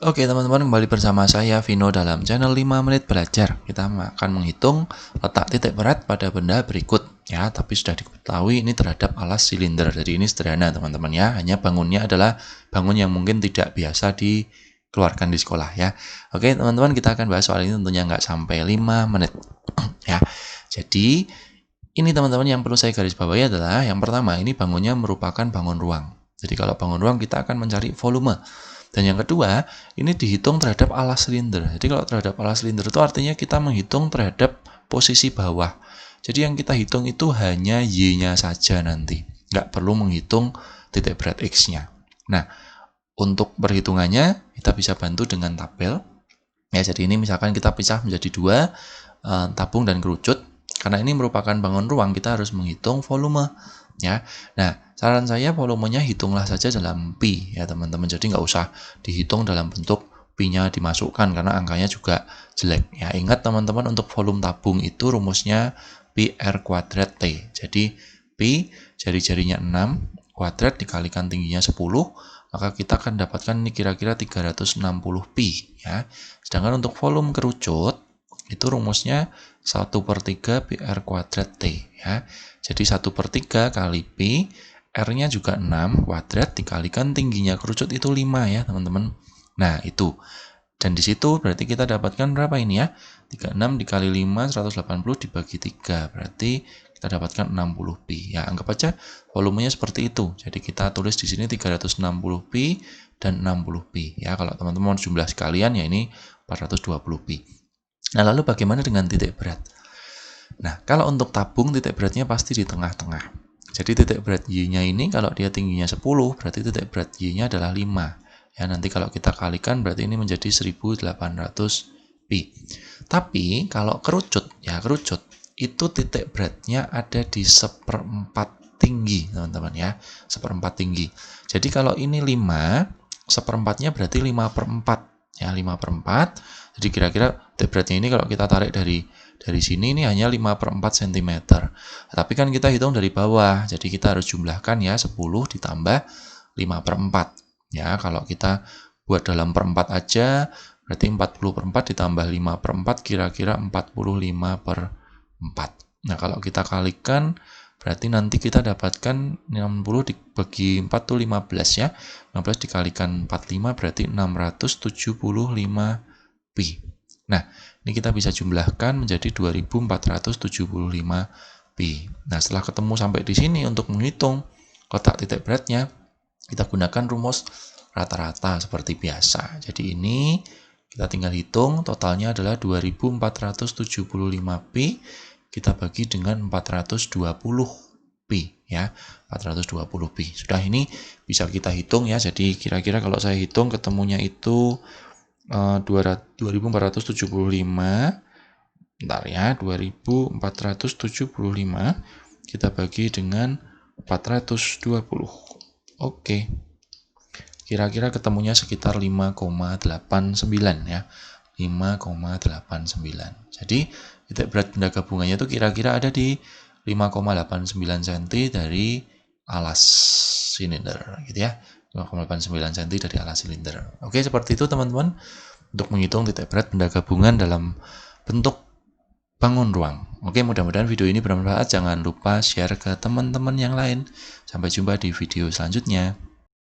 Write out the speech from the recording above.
Oke teman-teman, kembali bersama saya Vino dalam channel 5 menit belajar. Kita akan menghitung letak titik berat pada benda berikut ya, tapi sudah diketahui ini terhadap alas silinder. Jadi ini sederhana teman-teman ya, hanya bangunnya adalah bangun yang mungkin tidak biasa dikeluarkan di sekolah ya. Oke teman-teman, kita akan bahas soal ini tentunya nggak sampai 5 menit ya. Jadi ini teman-teman yang perlu saya garis bawahi adalah yang pertama, ini bangunnya merupakan bangun ruang. Jadi kalau bangun ruang kita akan mencari volume. Dan yang kedua, ini dihitung terhadap alas silinder. Jadi kalau terhadap alas silinder itu artinya kita menghitung terhadap posisi bawah. Jadi yang kita hitung itu hanya Y-nya saja nanti. Nggak perlu menghitung titik berat X-nya. Nah, untuk perhitungannya kita bisa bantu dengan tabel. Ya, jadi ini misalkan kita pisah menjadi dua, tabung dan kerucut. Karena ini merupakan bangun ruang, kita harus menghitung volume. Ya, nah saran saya volumenya hitunglah saja dalam pi ya teman-teman. Jadi nggak usah dihitung dalam bentuk pi-nya dimasukkan karena angkanya juga jelek. Ya ingat teman-teman, untuk volume tabung itu rumusnya pi r kuadrat T. Jadi pi jari-jarinya 6 kuadrat dikalikan tingginya 10, maka kita akan dapatkan ini kira-kira 360 pi ya. Sedangkan untuk volume kerucut itu rumusnya 1/3 pi r kuadrat T ya. Jadi 1/3 kali pi, R-nya juga 6 kuadrat dikalikan tingginya kerucut itu 5 ya teman-teman. Nah itu, dan di situ berarti kita dapatkan berapa ini ya, 36 dikali 5 180 dibagi 3, berarti kita dapatkan 60 pi ya. Anggap aja volumenya seperti itu, jadi kita tulis di sini 360 pi dan 60 pi ya. Kalau teman-teman jumlah sekalian ya ini 420 pi. Nah lalu bagaimana dengan titik berat? Nah, kalau untuk tabung titik beratnya pasti di tengah-tengah. Jadi titik berat Y-nya ini kalau dia tingginya 10, berarti titik berat Y-nya adalah 5. Ya, nanti kalau kita kalikan berarti ini menjadi 1800 pi. Tapi kalau kerucut, ya kerucut, itu titik beratnya ada di 1/4 tinggi, teman-teman ya. 1/4 tinggi. Jadi kalau ini 5, 1/4-nya berarti 5/4. Ya, 5/4. Jadi kira-kira titik beratnya ini kalau kita tarik dari sini ini hanya 5/4 cm. Tapi kan kita hitung dari bawah, jadi kita harus jumlahkan ya 10 ditambah 5/4. Ya, kalau kita buat dalam perempat aja, berarti 40/4 ditambah 5/4 kira-kira 45/4. Nah, kalau kita kalikan, berarti nanti kita dapatkan 60 dibagi 4 itu 15 ya. 15 dikalikan 45 berarti 675 pi. Nah, ini kita bisa jumlahkan menjadi 2475 pi. Nah, setelah ketemu sampai di sini untuk menghitung letak titik beratnya, kita gunakan rumus rata-rata seperti biasa. Jadi ini kita tinggal hitung, totalnya adalah 2475 pi, kita bagi dengan 420 pi ya, 420 pi. Sudah, ini bisa kita hitung ya. Jadi kira-kira kalau saya hitung ketemunya itu 2475, bentar ya, 2475 kita bagi dengan 420. Oke, kira-kira ketemunya sekitar 5,89 ya, 5,89. Jadi titik berat benda gabungannya itu kira-kira ada di 5,89 cm dari alas silinder gitu ya. 5,89 cm dari alas silinder. Oke, seperti itu teman-teman untuk menghitung titik berat benda gabungan dalam bentuk bangun ruang. Oke, mudah-mudahan video ini bermanfaat. Jangan lupa share ke teman-teman yang lain. Sampai jumpa di video selanjutnya.